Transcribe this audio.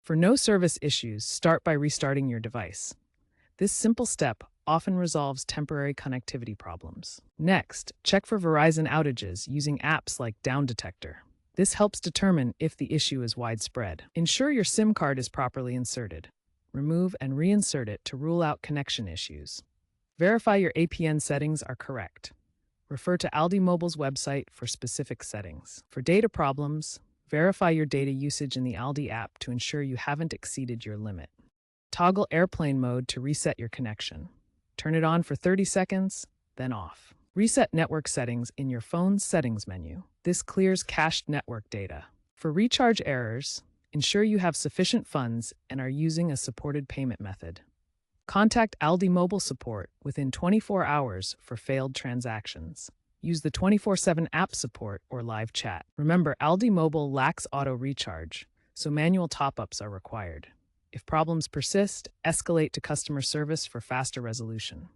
For no service issues, start by restarting your device. This simple step often resolves temporary connectivity problems. Next, check for Verizon outages using apps like Down Detector. This helps determine if the issue is widespread. Ensure your SIM card is properly inserted. Remove and reinsert it to rule out connection issues. Verify your APN settings are correct. Refer to ALDI Mobile's website for specific settings. For data problems, verify your data usage in the ALDI app to ensure you haven't exceeded your limit. Toggle airplane mode to reset your connection. Turn it on for 30 seconds, then off. Reset network settings in your phone's settings menu. This clears cached network data. For recharge errors, ensure you have sufficient funds and are using a supported payment method. Contact ALDI Mobile support within 24 hours for failed transactions. Use the 24/7 app support or live chat. Remember, ALDI Mobile lacks auto recharge, so manual top-ups are required. If problems persist, escalate to customer service for faster resolution.